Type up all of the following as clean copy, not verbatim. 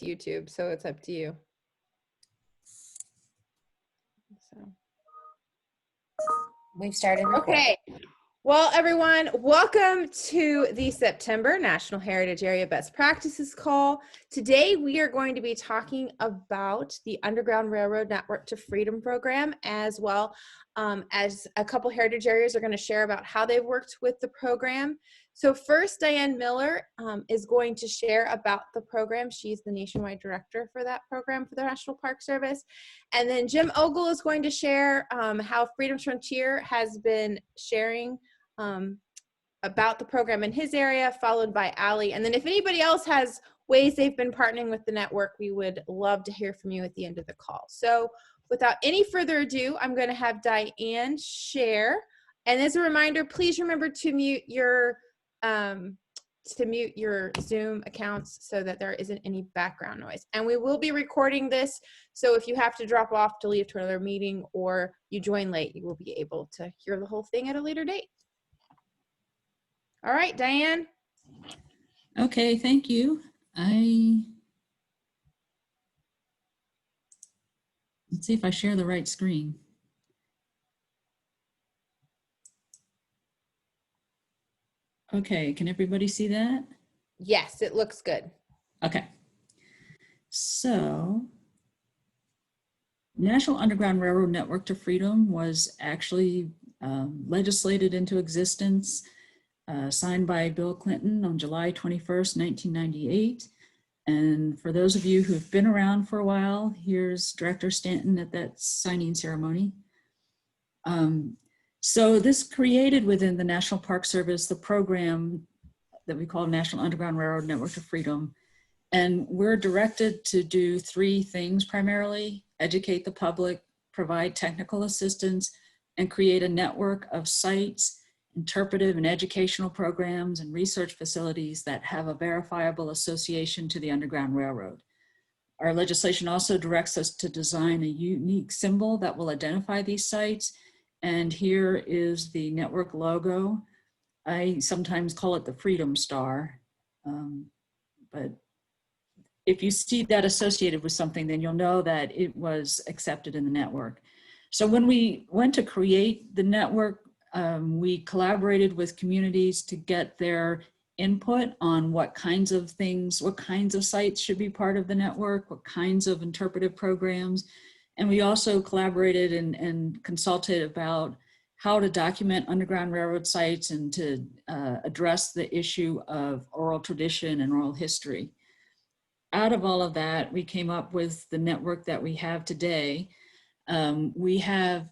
YouTube, so it's up to you. So. We've started recording. Okay. Well, everyone, welcome to the September National Heritage Area Best Practices Call. Today, we are going to be talking about the Underground Railroad Network to Freedom program, as well as a couple heritage areas are going to share about how they've worked with the program. So first, Diane Miller is going to share about the program. She's the nationwide director for that program for the National Park Service. And then Jim Ogle is going to share how Freedom's Frontier has been sharing about the program in his area, followed by Ali. And then if anybody else has ways they've been partnering with the network, we would love to hear from you at the end of the call. So without any further ado, I'm going to have Diane share. And as a reminder, please remember to mute your Zoom accounts so that there isn't any background noise. And we will be recording this, so if you have to drop off to leave to another meeting or you join late, you will be able to hear the whole thing at a later date. All right, Diane. Okay, thank you. Let's see if I share the right screen. Okay, can everybody see that? Yes, it looks good. Okay. So, National Underground Railroad Network to Freedom was actually legislated into existence, signed by Bill Clinton on July 21st, 1998. And for those of you who've been around for a while, here's Director Stanton at that signing ceremony. So this created within the National Park Service the program that we call National Underground Railroad Network to Freedom. And we're directed to do three things primarily: educate the public, provide technical assistance, and create a network of sites, interpretive and educational programs, and research facilities that have a verifiable association to the Underground Railroad. Our legislation also directs us to design a unique symbol that will identify these sites. And here is the network logo. I sometimes call it the Freedom Star, but if you see that associated with something, then you'll know that it was accepted in the network. So when we went to create the network, we collaborated with communities to get their input on what kinds of things, what kinds of sites should be part of the network, what kinds of interpretive programs. And we also collaborated and consulted about how to document Underground Railroad sites and to address the issue of oral tradition and oral history. Out of all of that, we came up with the network that we have today. We have,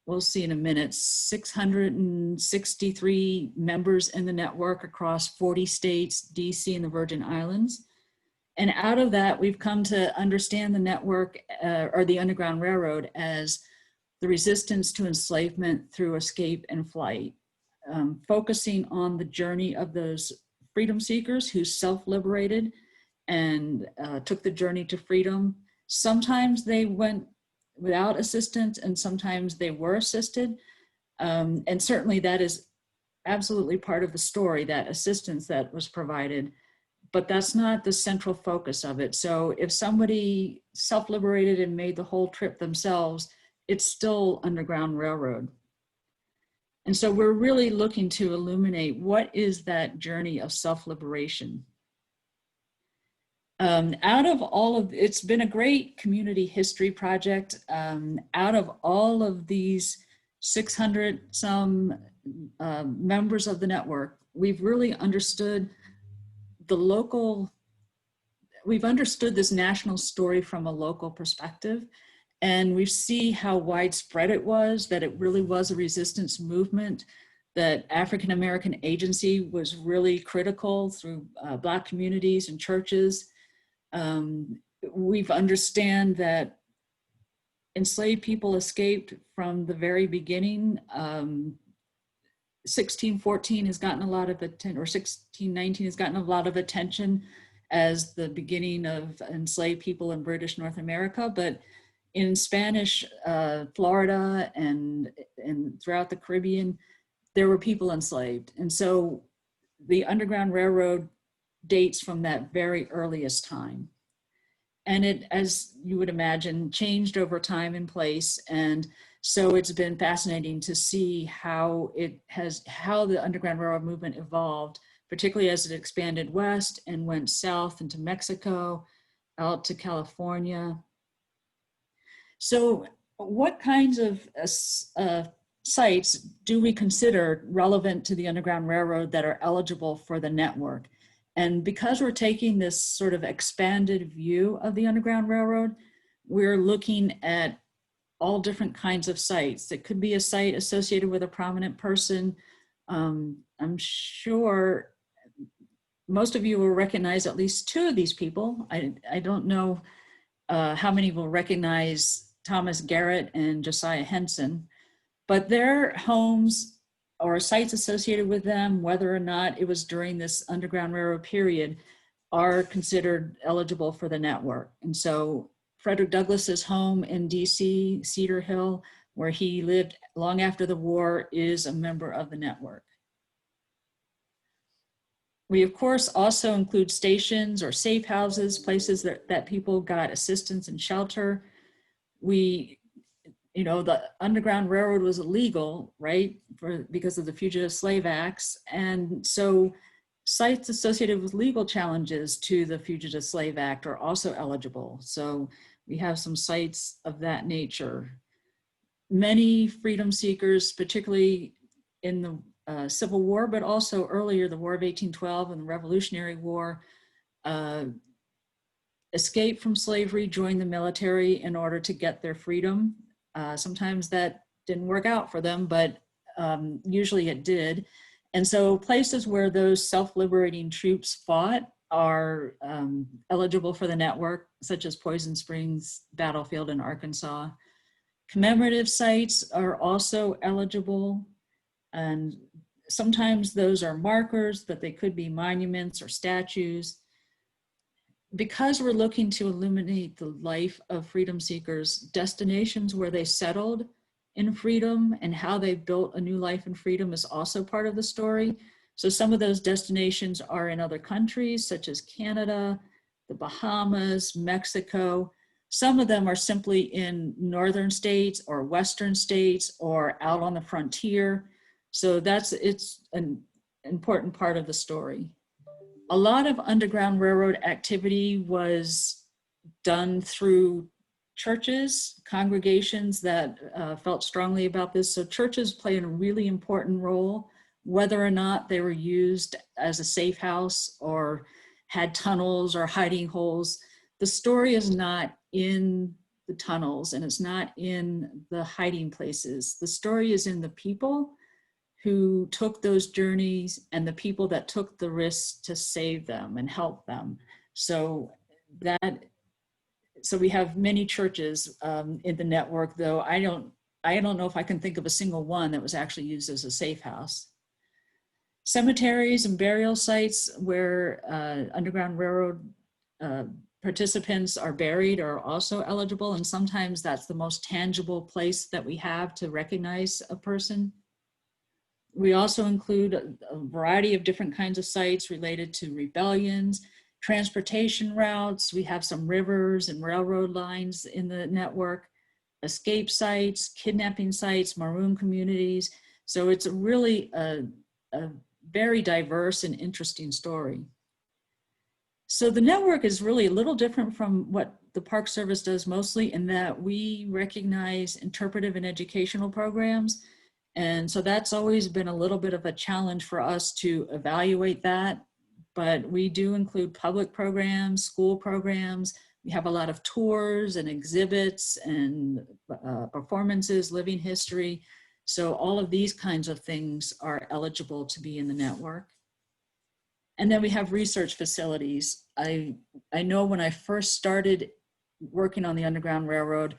we'll see in a minute, 663 members in the network across 40 states, DC, and the Virgin Islands. And out of that, we've come to understand the network or the Underground Railroad as the resistance to enslavement through escape and flight, focusing on the journey of those freedom seekers who self-liberated and took the journey to freedom. Sometimes they went without assistance and sometimes they were assisted. And certainly that is absolutely part of the story, that assistance that was provided, but that's not the central focus of it. So if somebody self-liberated and made the whole trip themselves, it's still Underground Railroad. And so we're really looking to illuminate what is that journey of self-liberation. Out of all of, it's been a great community history project. Out of all of these 600 some members of the network, we've really understood we've understood this national story from a local perspective. And we see how widespread it was, that it really was a resistance movement, that African-American agency was really critical through Black communities and churches. We've understand that enslaved people escaped from the very beginning. 1614 has gotten a lot of attention, or 1619 has gotten a lot of attention as the beginning of enslaved people in British North America, but in Spanish Florida and throughout the Caribbean, there were people enslaved. And so the Underground Railroad dates from that very earliest time. And it, as you would imagine, changed over time and place. And so it's been fascinating to see how the Underground Railroad movement evolved, particularly as it expanded west and went south into Mexico, out to California. So what kinds of sites do we consider relevant to the Underground Railroad that are eligible for the network? And because we're taking this sort of expanded view of the Underground Railroad, we're looking at all different kinds of sites. It could be a site associated with a prominent person. I'm sure most of you will recognize at least two of these people. I don't know how many will recognize Thomas Garrett and Josiah Henson, but their homes or sites associated with them, whether or not it was during this Underground Railroad period, are considered eligible for the network. And so Frederick Douglass's home in DC, Cedar Hill, where he lived long after the war, is a member of the network. We, of course, also include stations or safe houses, places that people got assistance and shelter. The Underground Railroad was illegal, right, because of the Fugitive Slave Acts. And so sites associated with legal challenges to the Fugitive Slave Act are also eligible. So we have some sites of that nature. Many freedom seekers, particularly in the Civil War, but also earlier, the War of 1812 and the Revolutionary War, escaped from slavery, joined the military in order to get their freedom. Sometimes that didn't work out for them, but usually it did. And so places where those self-liberating troops fought are eligible for the network, such as Poison Springs Battlefield in Arkansas. Commemorative sites are also eligible, and sometimes those are markers, but they could be monuments or statues. Because we're looking to illuminate the life of freedom seekers, destinations where they settled in freedom and how they built a new life in freedom is also part of the story. So some of those destinations are in other countries, such as Canada, the Bahamas, Mexico. Some of them are simply in northern states or western states or out on the frontier. So it's an important part of the story. A lot of Underground Railroad activity was done through churches, congregations that felt strongly about this. So churches played a really important role, whether or not they were used as a safe house or had tunnels or hiding holes. The story is not in the tunnels and it's not in the hiding places. The story is in the people who took those journeys and the people that took the risks to save them and help them. So we have many churches in the network, though I don't know if I can think of a single one that was actually used as a safe house. Cemeteries and burial sites where Underground Railroad participants are buried are also eligible, and sometimes that's the most tangible place that we have to recognize a person. We also include a variety of different kinds of sites related to rebellions, transportation routes. We have some rivers and railroad lines in the network, escape sites, kidnapping sites, maroon communities. So it's really a very diverse and interesting story. So the network is really a little different from what the Park Service does mostly, in that we recognize interpretive and educational programs. And so that's always been a little bit of a challenge for us to evaluate that. But we do include public programs, school programs. We have a lot of tours and exhibits and performances, living history. So all of these kinds of things are eligible to be in the network. And then we have research facilities. I know when I first started working on the Underground Railroad,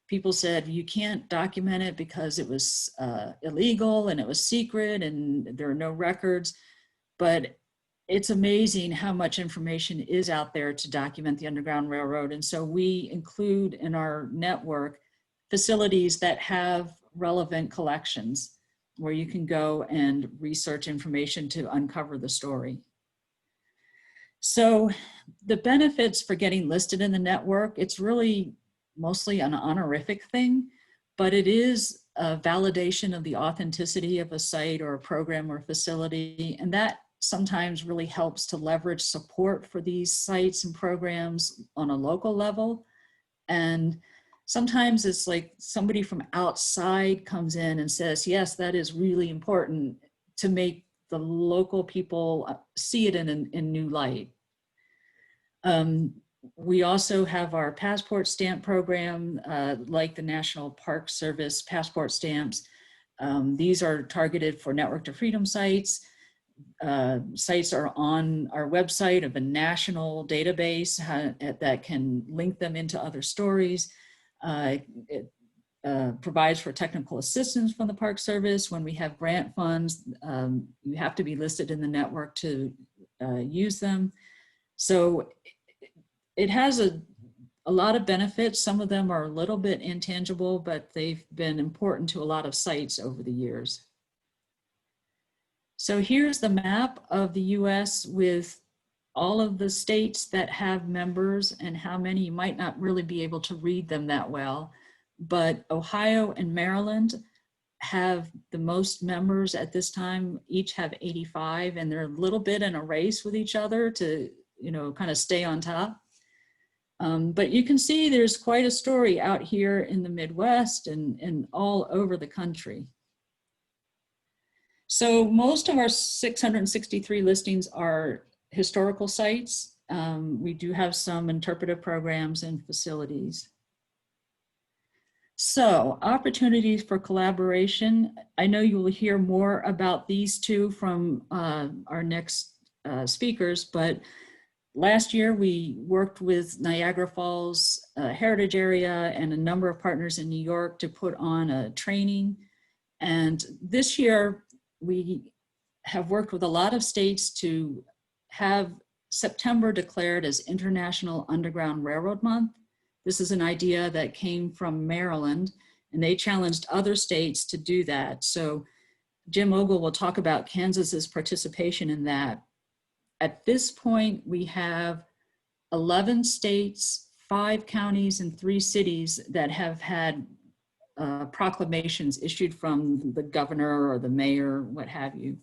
people said, you can't document it because it was illegal and it was secret and there are no records. But it's amazing how much information is out there to document the Underground Railroad. And so we include in our network facilities that have relevant collections where you can go and research information to uncover the story. So the benefits for getting listed in the network, it's really mostly an honorific thing, but it is a validation of the authenticity of a site or a program or facility. And that sometimes really helps to leverage support for these sites and programs on a local level. And sometimes it's like somebody from outside comes in and says, yes, that is really important, to make the local people see it in new light. We also have our passport stamp program, like the National Park Service passport stamps. These are targeted for Network to Freedom sites. Sites are on our website of a national database that can link them into other stories. It provides for technical assistance from the Park Service. When we have grant funds, you have to be listed in the network to use them. So it has a lot of benefits. Some of them are a little bit intangible, but they've been important to a lot of sites over the years. So here's the map of the US with all of the states that have members and how many. You might not really be able to read them that well, but Ohio and Maryland have the most members at this time. Each have 85, and they're a little bit in a race with each other to, kind of stay on top. But you can see there's quite a story out here in the Midwest and all over the country. So most of our 663 listings are historical sites. We do have some interpretive programs and facilities. So opportunities for collaboration. I know you will hear more about these two from our next speakers, but last year we worked with Niagara Falls Heritage Area and a number of partners in New York to put on a training. And this year we have worked with a lot of states to have September declared as International Underground Railroad Month. This is an idea that came from Maryland, and they challenged other states to do that. So Jim Ogle will talk about Kansas's participation in that. At this point, we have 11 states, 5 counties, and 3 cities that have had proclamations issued from the governor or the mayor, what have you.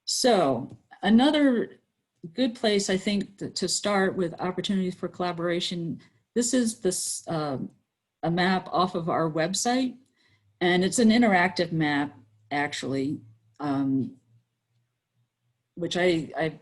So another good place, I think, to start with opportunities for collaboration. This is a map off of our website, and it's an interactive map, actually, which I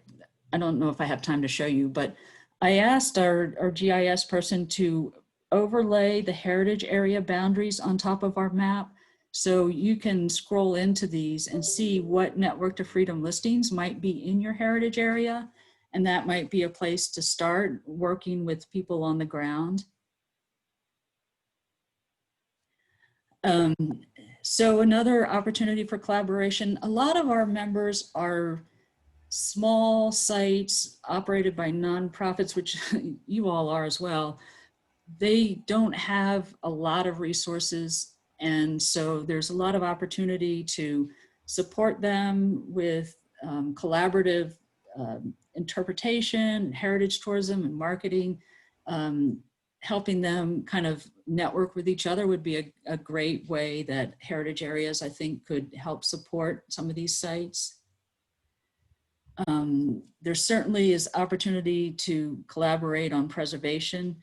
don't know if I have time to show you, but I asked our GIS person to overlay the heritage area boundaries on top of our map, so you can scroll into these and see what Network to Freedom listings might be in your heritage area. And that might be a place to start working with people on the ground. So another opportunity for collaboration. A lot of our members are small sites operated by nonprofits, which you all are as well. They don't have a lot of resources, and so there's a lot of opportunity to support them with collaborative interpretation, heritage tourism, and marketing. Helping them kind of network with each other would be a great way that heritage areas, I think, could help support some of these sites. There certainly is opportunity to collaborate on preservation.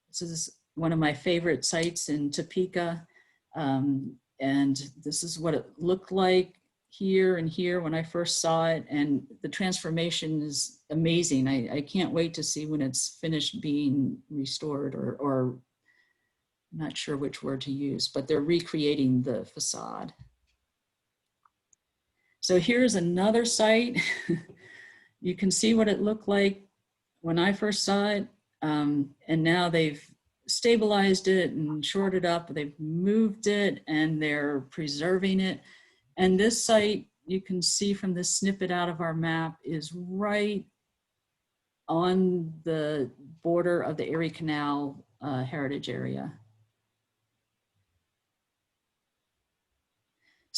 This is one of my favorite sites in Topeka. And this is what it looked like here and here when I first saw it. And the transformation is amazing. I can't wait to see when it's finished being restored, or I'm not sure which word to use, but they're recreating the facade. So here's another site. You can see what it looked like when I first saw it. And now they've stabilized it and shored it up. They've moved it and they're preserving it. And this site, you can see from this snippet out of our map, is right on the border of the Erie Canal heritage area.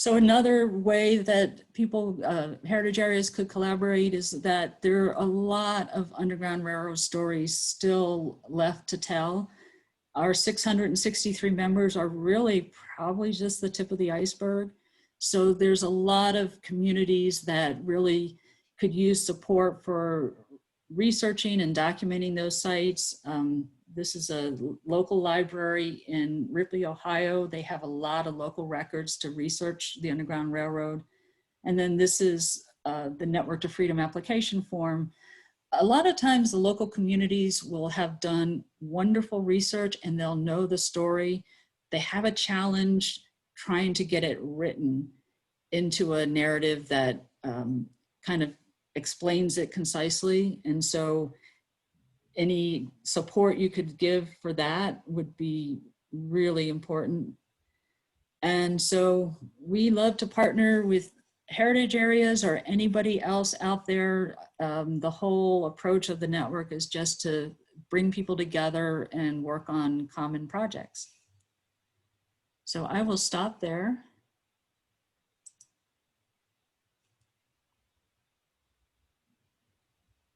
So another way that people, heritage areas could collaborate is that there are a lot of Underground Railroad stories still left to tell. Our 663 members are really probably just the tip of the iceberg. So there's a lot of communities that really could use support for researching and documenting those sites. This is a local library in Ripley, Ohio. They have a lot of local records to research the Underground Railroad. And then this is the Network to Freedom application form. A lot of times the local communities will have done wonderful research and they'll know the story. They have a challenge trying to get it written into a narrative that kind of explains it concisely. And so any support you could give for that would be really important. And so we love to partner with heritage areas or anybody else out there. The whole approach of the network is just to bring people together and work on common projects. So I will stop there.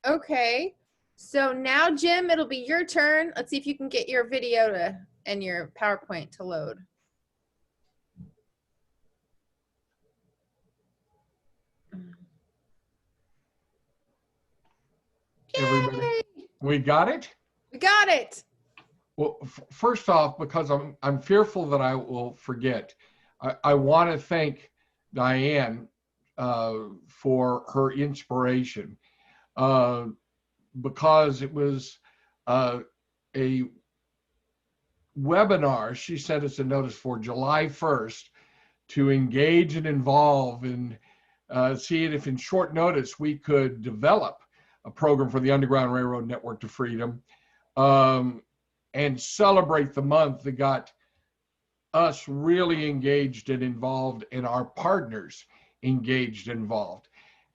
Okay, so now Jim, it'll be your turn. Let's see if you can get your video to and your PowerPoint to load. Everybody, Yay! we got it? We got it. Well, first off, because I'm fearful that I will forget, I want to thank Diane for her inspiration, because it was a webinar she sent us a notice for July 1st to engage and involve and see if in short notice we could develop a program for the Underground Railroad Network to Freedom, and celebrate the month that got us really engaged and involved and our partners engaged and involved.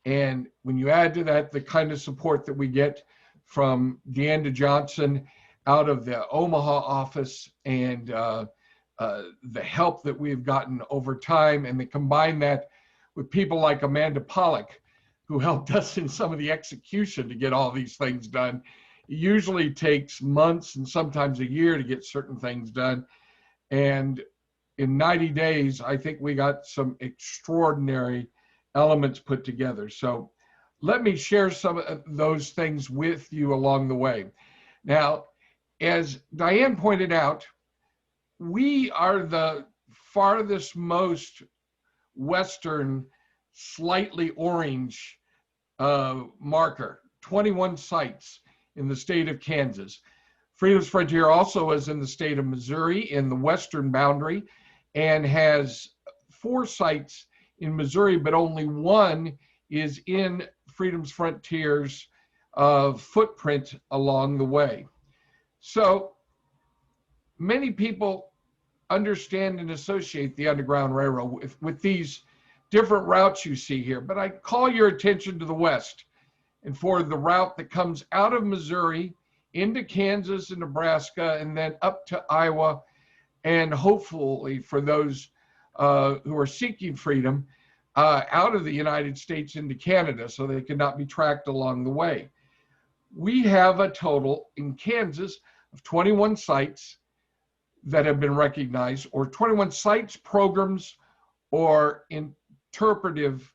And when you add to that the kind of support that we get from Deanda Johnson out of the Omaha office and the help that we've gotten over time, and then combine that with people like Amanda Pollock, who helped us in some of the execution to get all these things done. It usually takes months and sometimes a year to get certain things done. And in 90 days, I think we got some extraordinary elements put together. So let me share some of those things with you along the way. Now, as Diane pointed out, we are the farthest most western, slightly orange marker, 21 sites in the state of Kansas. Freedom's Frontier also is in the state of Missouri in the western boundary and has 4 sites in Missouri, but only 1 is in Freedom's Frontier's footprint along the way. So many people understand and associate the Underground Railroad with these different routes you see here, but I call your attention to the west and for the route that comes out of Missouri into Kansas and Nebraska and then up to Iowa, and hopefully for those who are seeking freedom out of the United States into Canada so they cannot be tracked along the way. We have a total in Kansas of 21 sites that have been recognized, or 21 sites, programs, or interpretive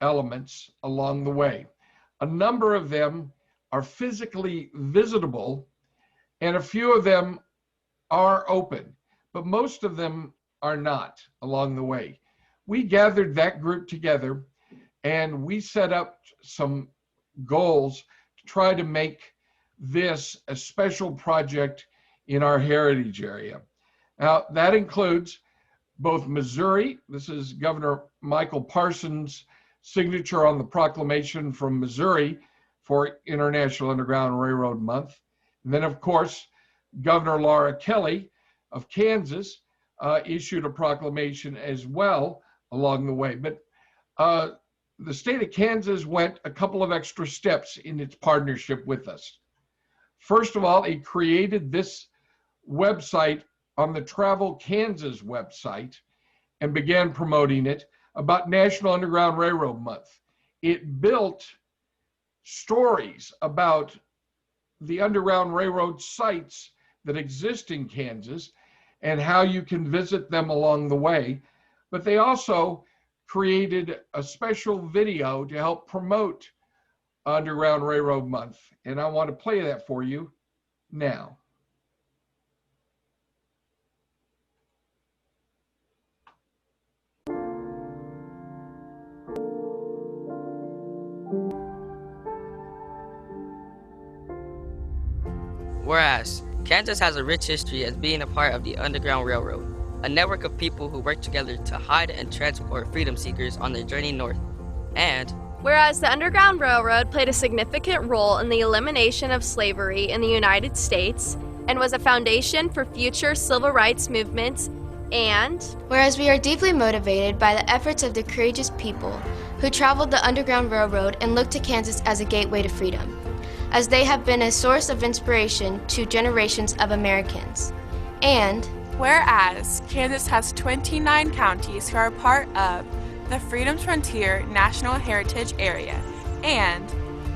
elements along the way. A number of them are physically visitable, and a few of them are open, but most of them are not along the way. We gathered that group together and we set up some goals to try to make this a special project in our heritage area. Now, that includes both Missouri. This is Governor Michael Parsons' signature on the proclamation from Missouri for International Underground Railroad Month. And then, of course, Governor Laura Kelly of Kansas issued a proclamation as well along the way. But the state of Kansas went a couple of extra steps in its partnership with us. First of all, it created this website on the Travel Kansas website and began promoting it. about National Underground Railroad Month. It built stories about the Underground Railroad sites that exist in Kansas and how you can visit them along the way. But they also created a special video to help promote Underground Railroad Month. And I want to play that for you now. Whereas, Kansas has a rich history as being a part of the Underground Railroad, a network of people who work together to hide and transport freedom seekers on their journey north. And whereas the Underground Railroad played a significant role in the elimination of slavery in the United States and was a foundation for future civil rights movements, and whereas we are deeply motivated by the efforts of the courageous people who traveled the Underground Railroad and looked to Kansas as a gateway to freedom, as they have been a source of inspiration to generations of Americans. And whereas Kansas has 29 counties who are part of the Freedom's Frontier National Heritage Area, and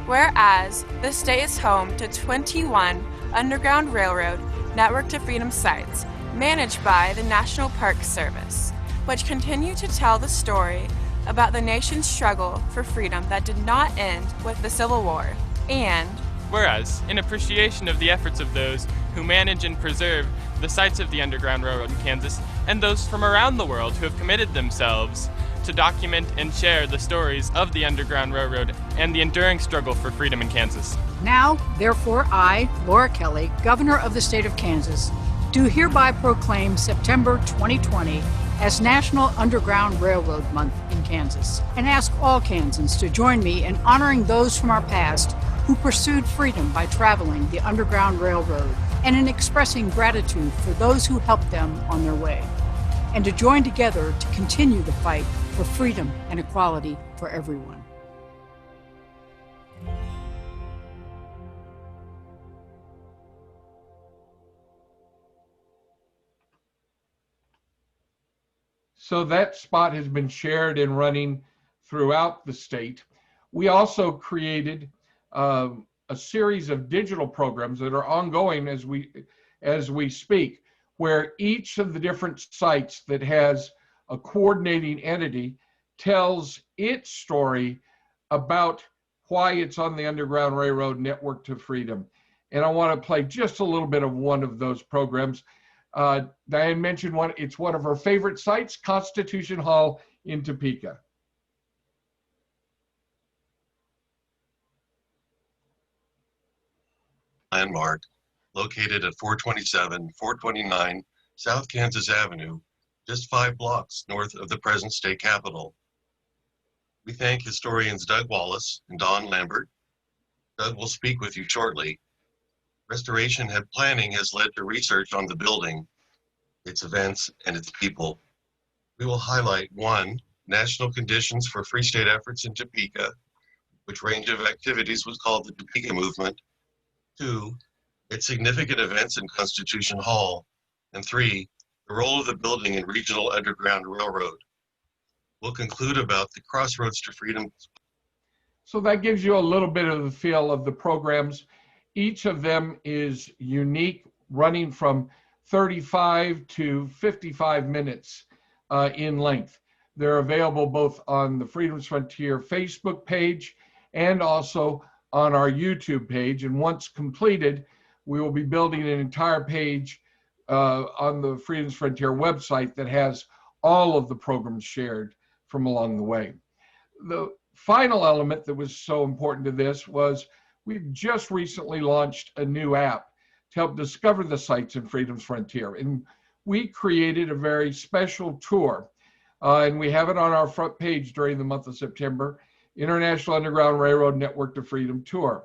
whereas the state is home to 21 Underground Railroad Network to Freedom sites managed by the National Park Service, which continue to tell the story about the nation's struggle for freedom that did not end with the Civil War. And whereas, in appreciation of the efforts of those who manage and preserve the sites of the Underground Railroad in Kansas, and those from around the world who have committed themselves to document and share the stories of the Underground Railroad and the enduring struggle for freedom in Kansas. Now, therefore, I, Laura Kelly, Governor of the State of Kansas, do hereby proclaim September 2020 as National Underground Railroad Month in Kansas, and ask all Kansans to join me in honoring those from our past who pursued freedom by traveling the Underground Railroad, and in expressing gratitude for those who helped them on their way, and to join together to continue the fight for freedom and equality for everyone. So that spot has been shared and running throughout the state. We also created a series of digital programs that are ongoing as we speak, where each of the different sites that has a coordinating entity tells its story about why it's on the Underground Railroad Network to Freedom. And I want to play just a little bit of one of those programs. Diane mentioned one. It's one of her favorite sites, Constitution Hall in Topeka. Landmark located at 427-429 South Kansas Avenue, just 5 blocks north of the present state capitol. We thank historians Doug Wallace and Don Lambert. Doug will speak with you shortly. Restoration planning has led to research on the building, its events, and its people. We will highlight 1, national conditions for Free State efforts in Topeka, which range of activities was called the Topeka Movement. 2, its significant events in Constitution Hall. And 3, the role of the building in regional Underground Railroad. We'll conclude about the Crossroads to Freedom. So that gives you a little bit of the feel of the programs. Each of them is unique, running from 35 to 55 minutes in length. They're available both on the Freedom's Frontier Facebook page and also on our YouTube page. And once completed, we will be building an entire page on the Freedom's Frontier website that has all of the programs shared from along the way. The final element that was so important to this was we've just recently launched a new app to help discover the sites in Freedom's Frontier. And we created a very special tour, and we have it on our front page during the month of September, International Underground Railroad Network to Freedom Tour.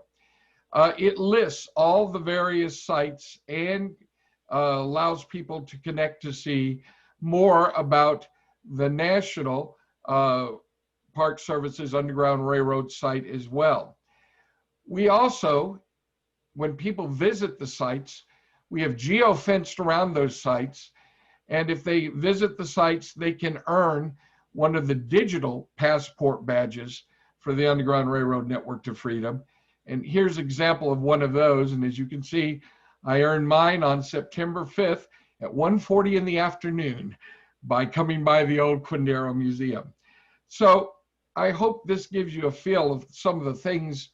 It lists all the various sites and allows people to connect to see more about the National Park Service's Underground Railroad site as well. We also, when people visit the sites, we have geo-fenced around those sites. And if they visit the sites, they can earn one of the digital passport badges for the Underground Railroad Network to Freedom. And here's an example of one of those. And as you can see, I earned mine on September 5th at 1:40 in the afternoon by coming by the old Quindaro Museum. So I hope this gives you a feel of some of the things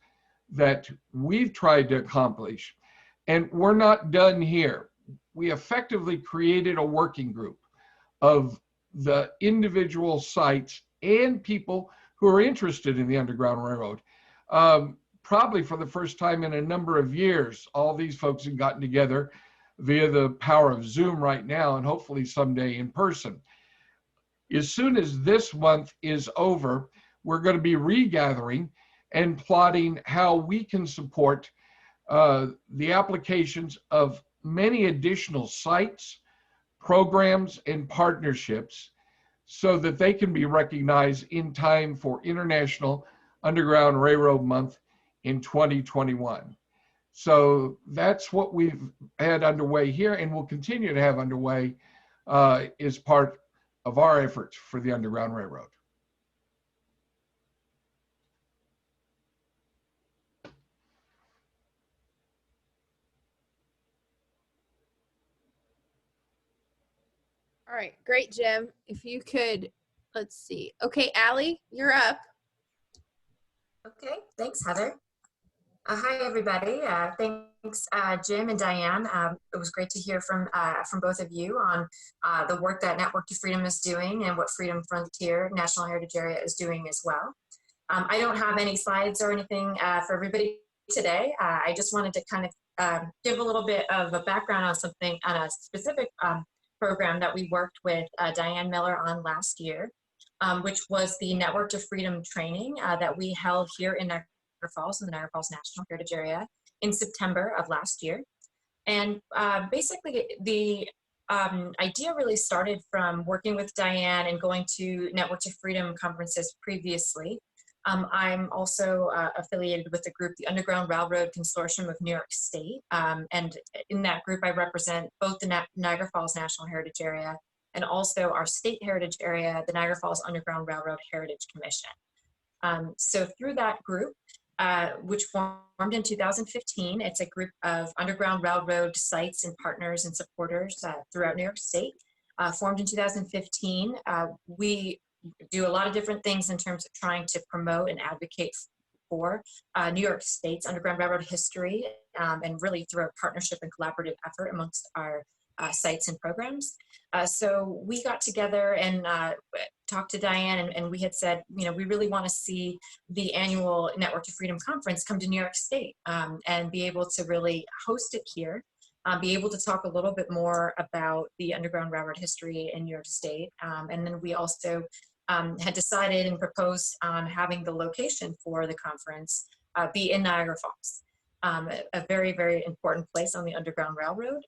that we've tried to accomplish. And we're not done here. We effectively created a working group of the individual sites and people who are interested in the Underground Railroad. Probably for the first time in a number of years, all these folks have gotten together via the power of Zoom right now, and hopefully someday in person. As soon as this month is over, we're going to be regathering and plotting how we can support the applications of many additional sites, programs, and partnerships so that they can be recognized in time for International Underground Railroad Month in 2021. So that's what we've had underway here and will continue to have underway as part of our efforts for the Underground Railroad. All right, great, Jim. If you could, let's see. Okay, Allie, you're up. Okay, thanks, Heather. Hi, everybody. Thanks, Jim and Diane. It was great to hear from both of you on the work that Network to Freedom is doing and what Freedom Frontier National Heritage Area is doing as well. I don't have any slides or anything for everybody today. I just wanted to kind of give a little bit of a background on something, on a specific program that we worked with Diane Miller on last year, which was the Network to Freedom training that we held here in Niagara Falls, in the Niagara Falls National Heritage Area in September of last year. And basically the idea really started from working with Diane and going to Network to Freedom conferences previously. I'm also affiliated with the group, the Underground Railroad Consortium of New York State. And in that group, I represent both the Niagara Falls National Heritage Area and also our state heritage area, the Niagara Falls Underground Railroad Heritage Commission. So through that group, which formed in 2015, it's a group of Underground Railroad sites and partners and supporters throughout New York State. Formed in 2015, we do a lot of different things in terms of trying to promote and advocate for New York State's Underground Railroad history, and really through a partnership and collaborative effort amongst our sites and programs. So we got together and talked to Diane, and we had said, you know, we really want to see the annual Network to Freedom conference come to New York State and be able to really host it here, be able to talk a little bit more about the Underground Railroad history in New York State. And then we also had decided and proposed on having the location for the conference be in Niagara Falls, a very, very important place on the Underground Railroad.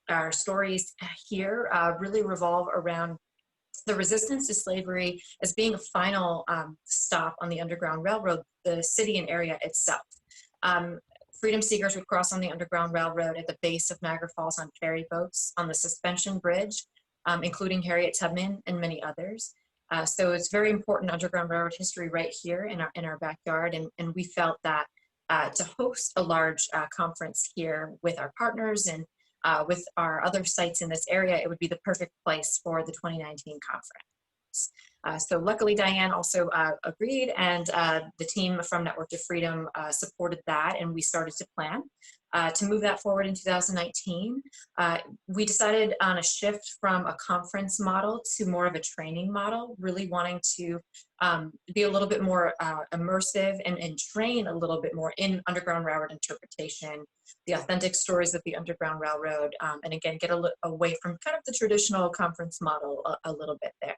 Our stories here really revolve around the resistance to slavery as being a final stop on the Underground Railroad, the city and area itself. Freedom seekers would cross on the Underground Railroad at the base of Niagara Falls on ferry boats, on the suspension bridge, including Harriet Tubman and many others. So it's very important Underground Railroad history right here in our backyard, and we felt that to host a large conference here with our partners and with our other sites in this area, it would be the perfect place for the 2019 conference. So luckily Diane also agreed, and the team from Network to Freedom supported that, and we started to plan to move that forward in 2019. We decided on a shift from a conference model to more of a training model, really wanting to be a little bit more immersive and train a little bit more in Underground Railroad interpretation, the authentic stories of the Underground Railroad, and again, get away from kind of the traditional conference model a little bit there.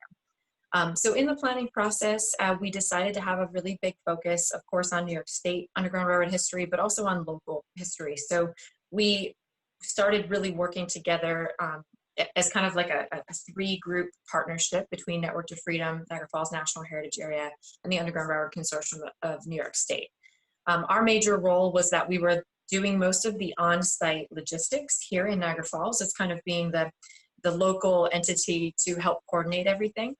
So in the planning process, we decided to have a really big focus, of course, on New York State Underground Railroad history, but also on local history. So we started really working together as kind of like a three-group partnership between Network to Freedom, Niagara Falls National Heritage Area, and the Underground Railroad Consortium of New York State. Our major role was that we were doing most of the on-site logistics here in Niagara Falls. It's kind of being the local entity to help coordinate everything.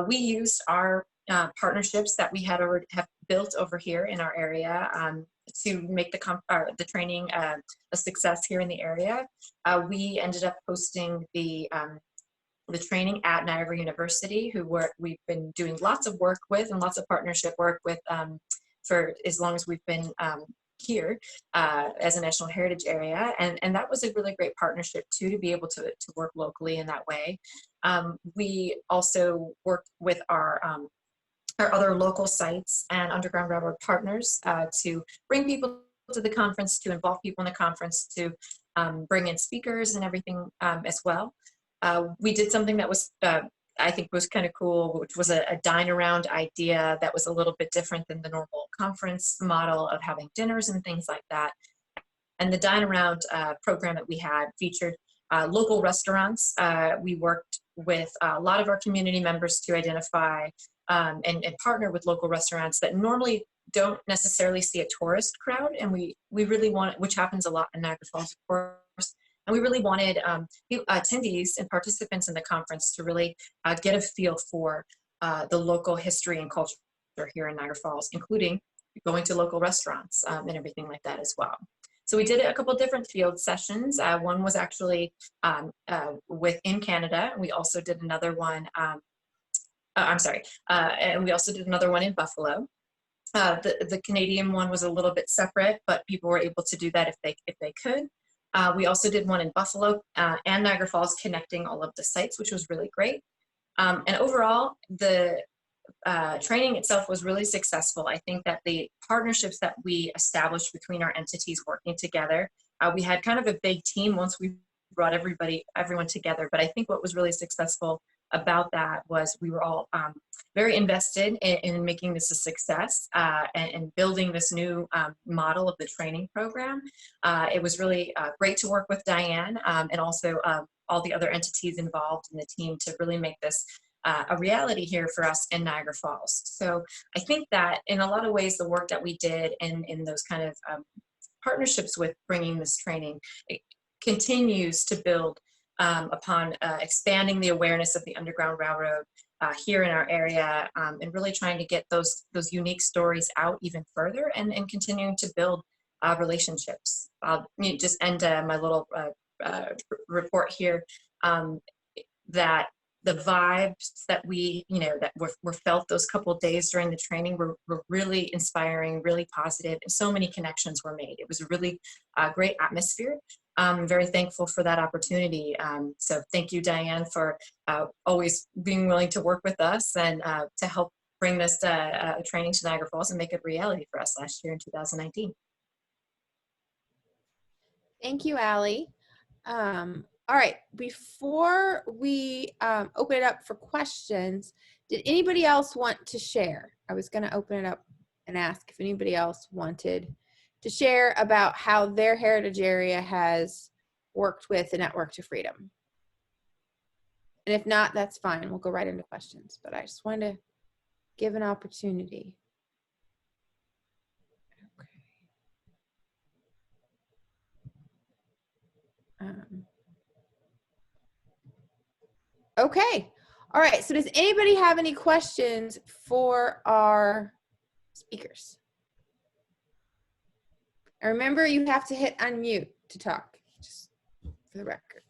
we used our partnerships that we had already have built over here in our area to make the training a success here in the area. We ended up hosting the training at Niagara University, we've been doing lots of work with and lots of partnership work with for as long as we've been here as a National Heritage Area. And that was a really great partnership too, to be able to work locally in that way. We also worked with our other local sites and Underground Railroad partners to bring people to the conference, to involve people in the conference, to bring in speakers and everything as well. We did something that was, I think was kind of cool, which was a dine around idea that was a little bit different than the normal conference model of having dinners and things like that. And the dine around program that we had featured local restaurants. We worked with a lot of our community members to identify and partner with local restaurants that normally don't necessarily see a tourist crowd. And we really want, which happens a lot in Niagara Falls, of course. And we really wanted attendees and participants in the conference to really get a feel for the local history and culture here in Niagara Falls, including going to local restaurants and everything like that as well. So we did a couple different field sessions. One was actually within Canada. We also did another one, and we also did another one in Buffalo. The Canadian one was a little bit separate, but people were able to do that if they could. We also did one in Buffalo and Niagara Falls, connecting all of the sites, which was really great. And overall, the training itself was really successful. I think that the partnerships that we established between our entities working together, we had kind of a big team once we brought everyone together. But I think what was really successful about that was we were all very invested in making this a success and building this new model of the training program. It was really great to work with Diane and also all the other entities involved in the team to really make this a reality here for us in Niagara Falls. So I think that in a lot of ways, the work that we did in those kind of partnerships with bringing this training, it continues to build upon expanding the awareness of the Underground Railroad here in our area, and really trying to get those unique stories out even further and continuing to build relationships. I'll just end my little report here that the vibes that that were felt those couple of days during the training were really inspiring, really positive, and so many connections were made. It was a really great atmosphere. I'm very thankful for that opportunity. So thank you, Diane, for always being willing to work with us and to help bring this training to Niagara Falls and make it a reality for us last year in 2019. Thank you, Allie. All right, before we open it up for questions, did anybody else want to share? I was going to open it up and ask if anybody else wanted to share about how their heritage area has worked with the Network to Freedom. And if not, that's fine. We'll go right into questions. But I just wanted to give an opportunity. Okay. Okay. All right. So does anybody have any questions for our speakers? And remember, you have to hit unmute to talk, just for the record.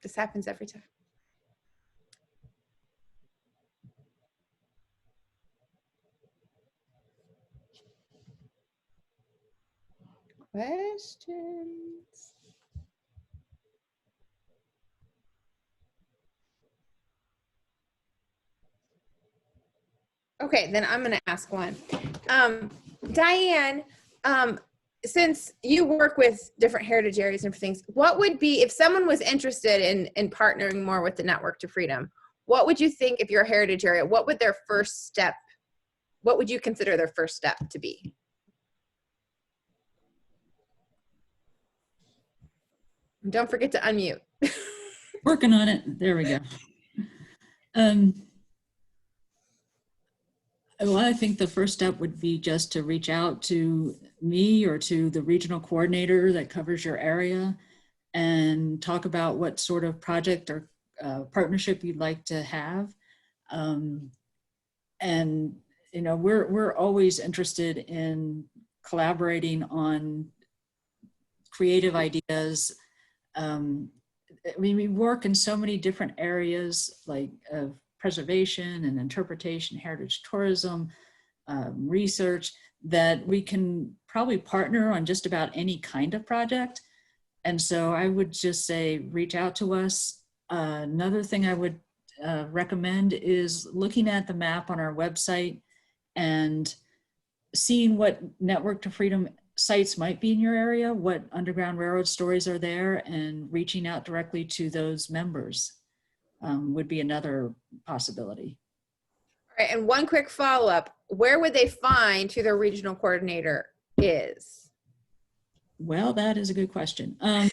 This happens every time. Questions? Okay, then I'm going to ask one. Diane, since you work with different heritage areas and things, what would be, if someone was interested in partnering more with the Network to Freedom, what would you think, if you're a heritage area, what would their first step, what would you consider their first step to be? Don't forget to unmute. Working on it. There we go. Well, I think the first step would be just to reach out to me or to the regional coordinator that covers your area and talk about what sort of project or partnership you'd like to have. And, you know, we're always interested in collaborating on creative ideas. I mean, we work in so many different areas like preservation and interpretation, heritage tourism, research, that we can probably partner on just about any kind of project. And so I would just say, reach out to us. Another thing I would recommend is looking at the map on our website and seeing what Network to Freedom sites might be in your area, what Underground Railroad stories are there, and reaching out directly to those members would be another possibility. All right, and one quick follow-up. Where would they find who their regional coordinator is? Well, that is a good question. I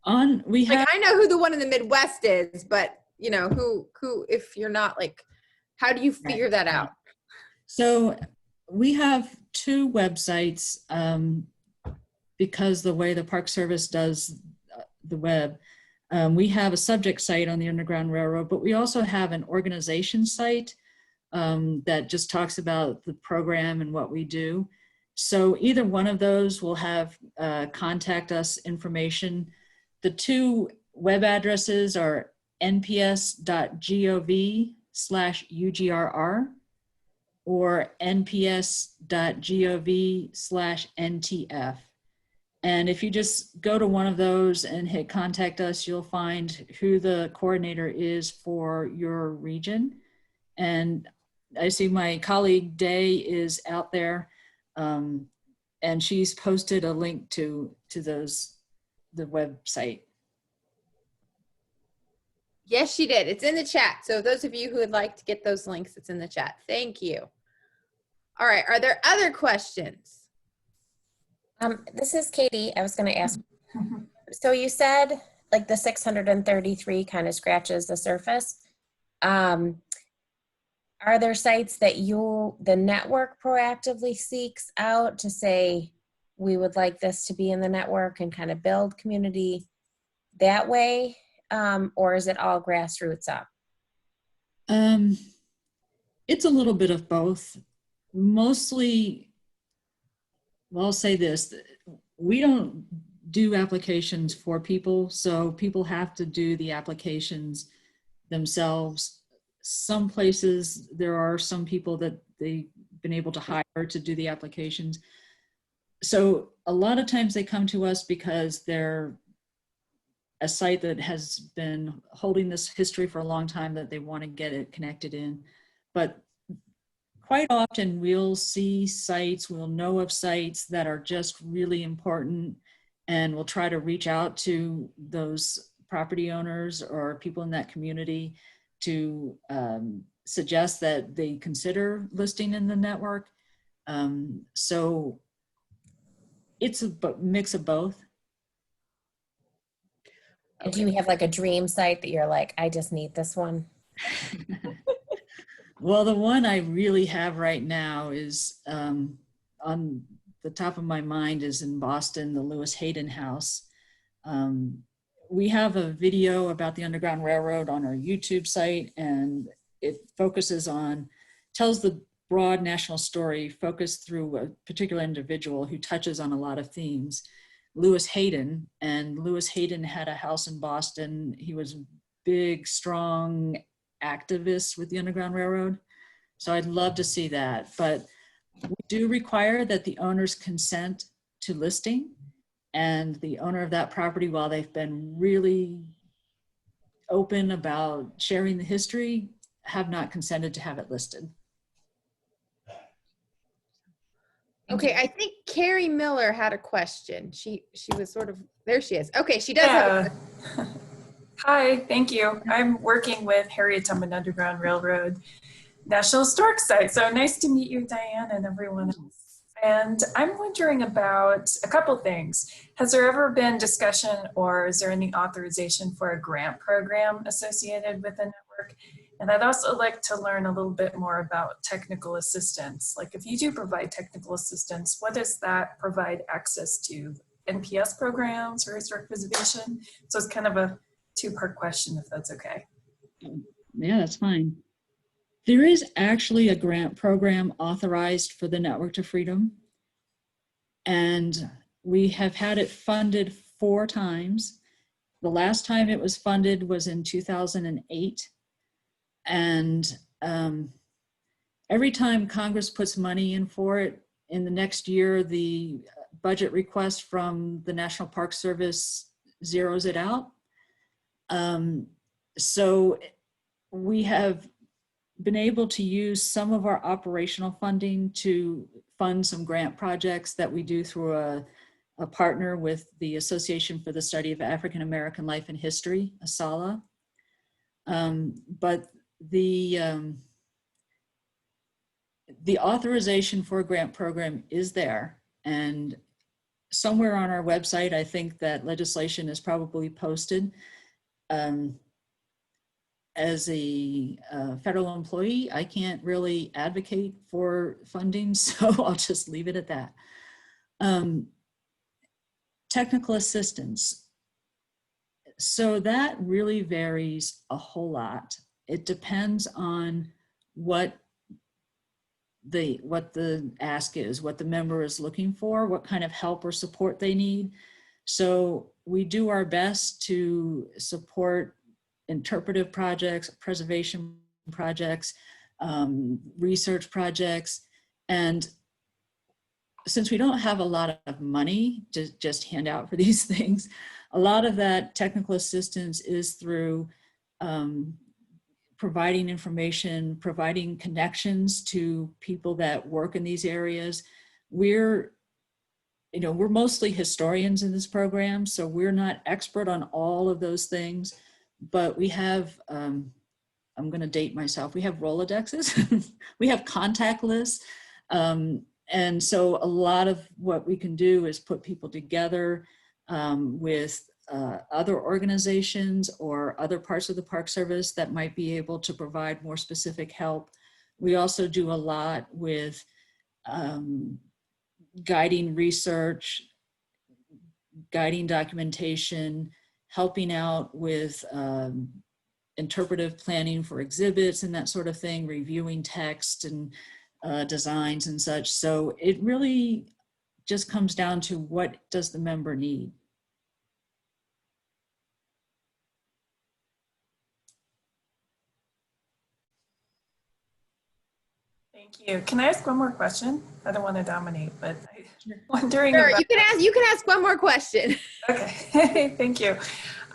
know who the one in the Midwest is, but you know, who if you're not like, how do you figure that out? So we have two websites because the way the Park Service does the web. We have a subject site on the Underground Railroad, but we also have an organization site that just talks about the program and what we do. So either one of those will have contact us information. The two web addresses are nps.gov/UGRR or nps.gov/NTF. And if you just go to one of those and hit contact us, you'll find who the coordinator is for your region. And I see my colleague Day is out there, and she's posted a link to the website. Yes, she did. It's in the chat. So those of you who would like to get those links, it's in the chat. Thank you. All right. Are there other questions? This is Katie. I was going to ask. So you said like the 633 kind of scratches the surface. Are there sites that the network proactively seeks out to say, we would like this to be in the network and kind of build community that way? Or is it all grassroots up? It's a little bit of both. Mostly, well, I'll say this, we don't do applications for people, so people have to do the applications themselves. Some places, there are some people that they've been able to hire to do the applications. So a lot of times they come to us because they're a site that has been holding this history for a long time that they want to get it connected in. But quite often we'll see sites, we'll know of sites that are just really important, and we'll try to reach out to those property owners or people in that community to suggest that they consider listing in the network. So it's a mix of both. Do you have like a dream site that you're like, I just need this one? Well, the one I really have right now is on the top of my mind is in Boston, the Lewis Hayden House. We have a video about the Underground Railroad on our YouTube site, and it tells the broad national story focused through a particular individual who touches on a lot of themes. Lewis Hayden, and Lewis Hayden had a house in Boston. He was a big, strong activist with the Underground Railroad. So I'd love to see that, but we do require that the owners consent to listing, and the owner of that property, while they've been really open about sharing the history, have not consented to have it listed. Okay, I think Carrie Miller had a question. She was sort of, there she is. Okay, she does have a question. Hi, thank you. I'm working with Harriet Tubman Underground Railroad National Historic Site. So nice to meet you, Diane, and everyone else. And I'm wondering about a couple things. Has there ever been discussion, or is there any authorization for a grant program associated with the network? And I'd also like to learn a little bit more about technical assistance. Like if you do provide technical assistance, what does that provide access to? NPS programs or historic preservation? So it's kind of a two-part question, if that's okay. Yeah, that's fine. There is actually a grant program authorized for the Network to Freedom, and we have had it funded 4 times. The last time it was funded was in 2008, and every time Congress puts money in for it, in the next year, the budget request from the National Park Service zeroes it out. So we have been able to use some of our operational funding to fund some grant projects that we do through a partner with the Association for the Study of African American Life and History, ASALH. But the authorization for a grant program is there, and somewhere on our website, I think that legislation is probably posted. As a federal employee, I can't really advocate for funding, so I'll just leave it at that. Technical assistance. So that really varies a whole lot. It depends on what the ask is, what the member is looking for, what kind of help or support they need. So we do our best to support interpretive projects, preservation projects, research projects. And since we don't have a lot of money to just hand out for these things, a lot of that technical assistance is through providing information, providing connections to people that work in these areas. We're mostly historians in this program, so we're not expert on all of those things, but we have, I'm gonna date myself, we have Rolodexes, we have contact lists. And so a lot of what we can do is put people together with other organizations or other parts of the Park Service that might be able to provide more specific help. We also do a lot with guiding research, guiding documentation, helping out with interpretive planning for exhibits and that sort of thing, reviewing text and designs and such. So it really just comes down to what does the member need. Thank you. Can I ask one more question? I don't want to dominate, but I'm wondering. Sure, about... you can ask one more question. Okay, thank you.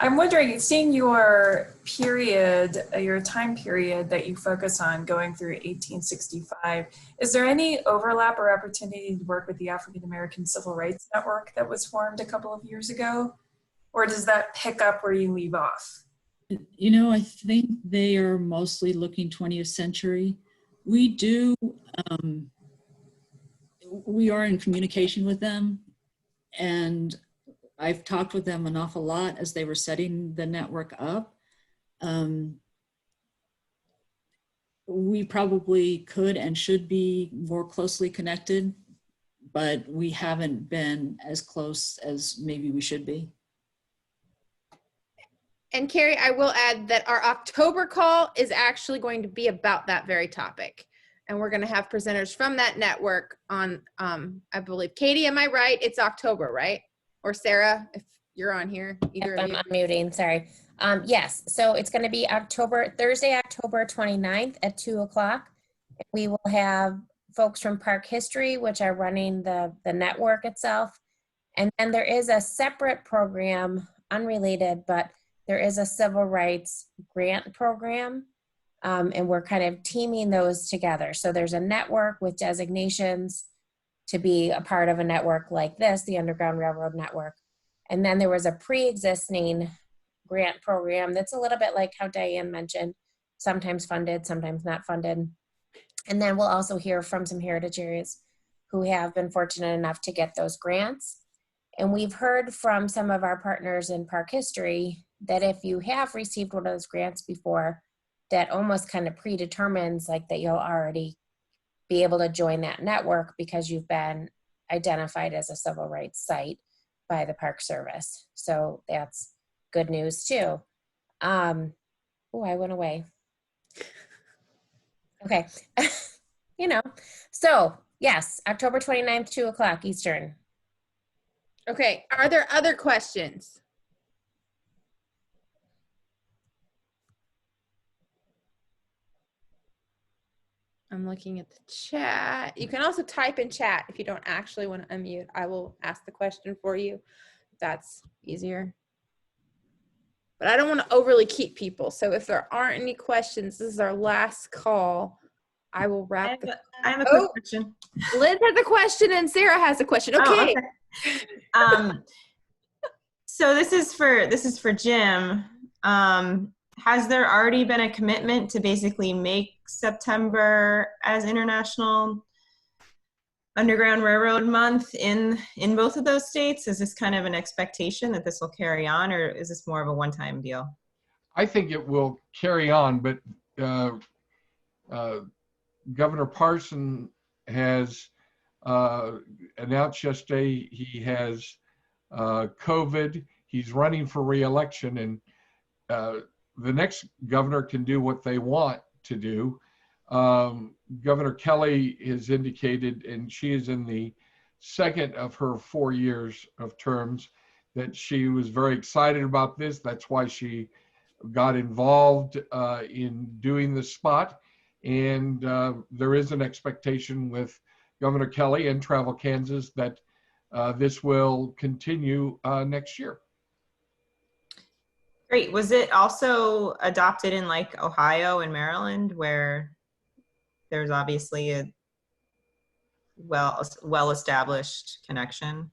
I'm wondering, seeing your period, your time period that you focus on going through 1865, is there any overlap or opportunity to work with the African American Civil Rights Network that was formed a couple of years ago? Or does that pick up where you leave off? You know, I think they are mostly looking 20th century. We do, we are in communication with them, and I've talked with them an awful lot as they were setting the network up. We probably could and should be more closely connected, but we haven't been as close as maybe we should be. And Carrie, I will add that our October call is actually going to be about that very topic. And we're going to have presenters from that network on, I believe, Katie, am I right? It's October, right? Or Sarah, if you're on here, either of you. I'm unmuting, sorry. Yes, so it's going to be Thursday, October 29th at 2 o'clock. We will have folks from Park History, which are running the network itself. And then there is a separate program, unrelated, but there is a civil rights grant program, and we're kind of teaming those together. So there's a network with designations to be a part of a network like this, the Underground Railroad Network. And then there was a pre-existing grant program that's a little bit like how Diane mentioned, sometimes funded, sometimes not funded. And then we'll also hear from some heritage areas who have been fortunate enough to get those grants. And we've heard from some of our partners in Park History that if you have received one of those grants before, that almost kind of predetermines like that you'll already be able to join that network because you've been identified as a civil rights site by the Park Service. So that's good news too. Oh, I went away. Okay. You know, so yes, October 29th, 2 o'clock Eastern. Okay, are there other questions? I'm looking at the chat. You can also type in chat if you don't actually want to unmute. I will ask the question for you. If that's easier. But I don't want to overly keep people. So if there aren't any questions, this is our last call. I will wrap I have a quick question. Liz has a question and Sarah has a question. Okay. Oh, okay. So this is for Jim. Has there already been a commitment to basically make September as International Underground Railroad Month in both of those states? Is this kind of an expectation that this will carry on, or is this more of a one-time deal? I think it will carry on, but Governor Parson has announced yesterday he has COVID. He's running for re-election, and the next governor can do what they want to do. Governor Kelly has indicated, and she is in the second of her 4 years of terms, that she was very excited about this. That's why she got involved in doing the spot. And there is an expectation with Governor Kelly and Travel Kansas that this will continue next year. Great. Was it also adopted in like Ohio and Maryland, where there's obviously a well-established connection?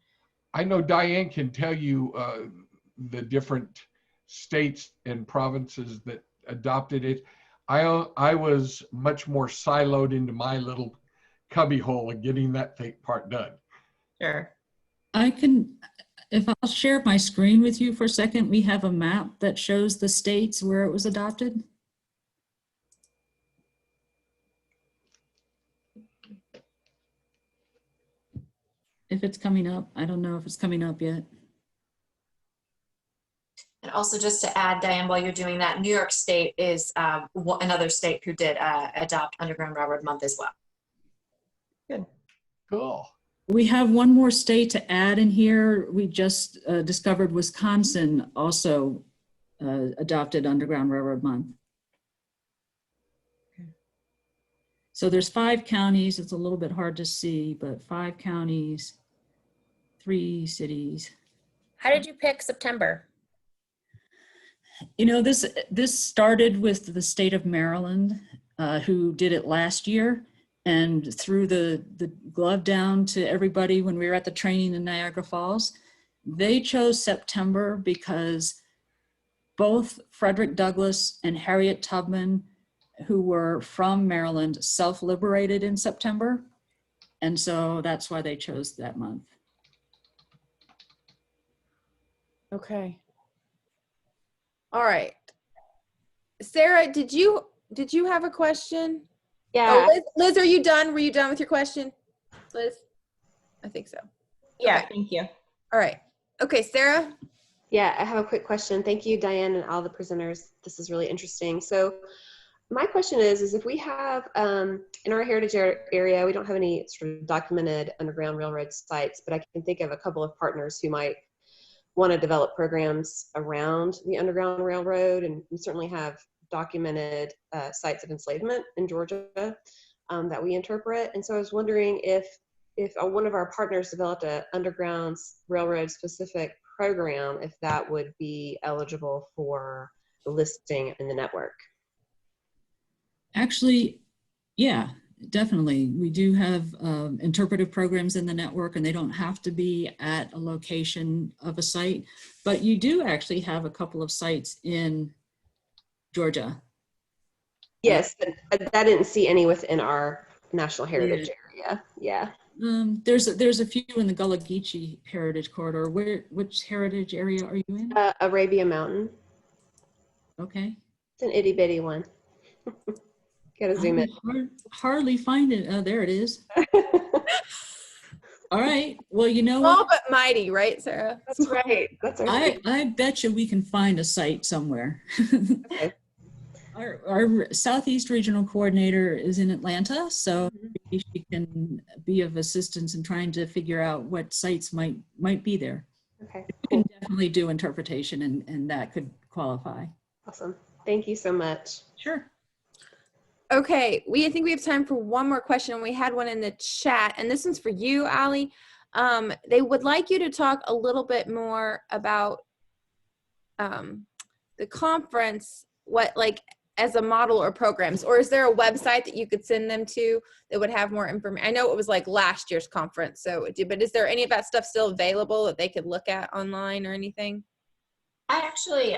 I know Diane can tell you the different states and provinces that adopted it. I was much more siloed into my little cubbyhole of getting that part done. Sure. I can, if I'll share my screen with you for a second, we have a map that shows the states where it was adopted. If it's coming up, I don't know if it's coming up yet. And also just to add, Diane, while you're doing that, New York State is another state who did adopt Underground Railroad Month as well. Good. Cool. We have one more state to add in here. We just discovered Wisconsin also adopted Underground Railroad Month. Okay. So there's 5 counties. It's a little bit hard to see, but 5 counties, 3 cities. How did you pick September? You know, this started with the state of Maryland, who did it last year, and threw the glove down to everybody when we were at the training in Niagara Falls. They chose September because both Frederick Douglass and Harriet Tubman, who were from Maryland, self-liberated in September. And so that's why they chose that month. Okay. All right. Sarah, did you have a question? Yeah. Oh, Liz, are you done? Were you done with your question, Liz? I think so. Yeah, okay. Thank you. All right. Okay, Sarah? Yeah, I have a quick question. Thank you, Diane, and all the presenters. This is really interesting. So my question is if we have, in our heritage area, we don't have any sort of documented Underground Railroad sites, but I can think of a couple of partners who might want to develop programs around the Underground Railroad, and we certainly have documented sites of enslavement in Georgia that we interpret. And so I was wondering if one of our partners developed an Underground Railroad specific program, if that would be eligible for listing in the network. Actually, yeah, definitely. We do have interpretive programs in the network, and they don't have to be at a location of a site, but you do actually have a couple of sites in Georgia. Yes, but I didn't see any within our National Heritage area. Yeah. There's a few in the Gullah Geechee Heritage Corridor. Which heritage area are you in? Arabia Mountain. Okay. It's an itty bitty one. Gotta zoom in. Hardly find it. Oh, there it is. All right. Well, you know Small what? but mighty, right, Sarah? That's right. That's right. I bet you we can find a site somewhere. Okay. Our Southeast Regional Coordinator is in Atlanta, so maybe she can be of assistance in trying to figure out what sites might be there. Okay, You can definitely do interpretation, and that could qualify. awesome. Thank you so much. Sure. Okay, I think we have time for one more question. We had one in the chat, and this one's for you, Allie. They would like you to talk a little bit more about the conference, what like as a model or programs, or is there a website that you could send them to that would have more information? I know it was like last year's conference, but is there any of that stuff still available that they could look at online or anything? I actually,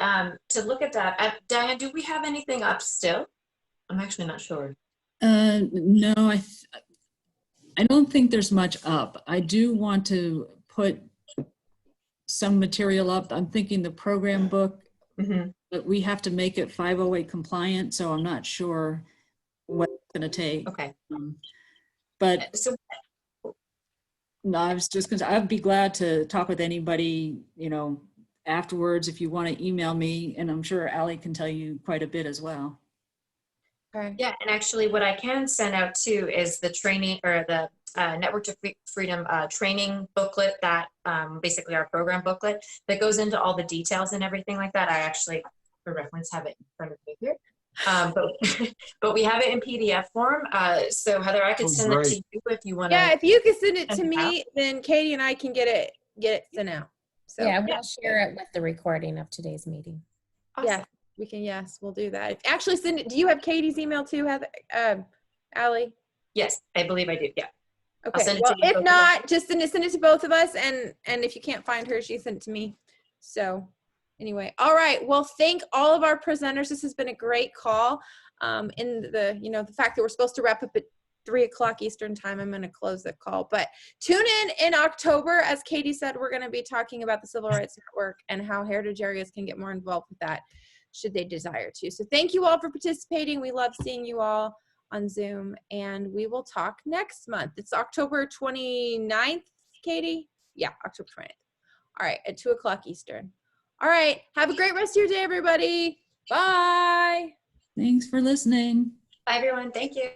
to look at that, Diane, do we have anything up still? I'm actually not sure. No, I don't think there's much up. I do want to put some material up. I'm thinking the program book, but we have to make it 508 compliant, so I'm not sure what it's going to take. Okay. But so, no, I was just going to, I'd be glad to talk with anybody, afterwards if you want to email me, and I'm sure Allie can tell you quite a bit as well. Okay. Yeah, and actually what I can send out too is the training or the Network to Freedom training booklet that basically our program booklet that goes into all the details and everything like that. I actually, for reference, have it in front of me here. But we have it in PDF form. So Heather, I could send it to you if you want to. Yeah, if you could send it to me, then Katie and I can get it sent out. So yeah, we'll share it with the recording of today's meeting. Awesome. Yeah, we can. Yes, we'll do that. Actually, send it. Do you have Katie's email too, Heather? Allie? Yes, I believe I do. Yeah. Okay. Well, if not, just send it to both of us, and if you can't find her, she sent it to me. So anyway, all right. Well, thank all of our presenters. This has been a great call. In the fact that we're supposed to wrap up at 3:00 Eastern time, I'm going to close the call. But tune in October, as Katie said, we're going to be talking about the Civil Rights Network and how heritage areas can get more involved with that, should they desire to. So thank you all for participating. We love seeing you all on Zoom, and we will talk next month. It's October 29th, Katie? Yeah, October 20th. All right, at 2:00 Eastern. All right, have a great rest of your day, everybody. Bye. Thanks for listening. Bye, everyone. Thank you.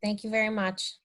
Thank you very much.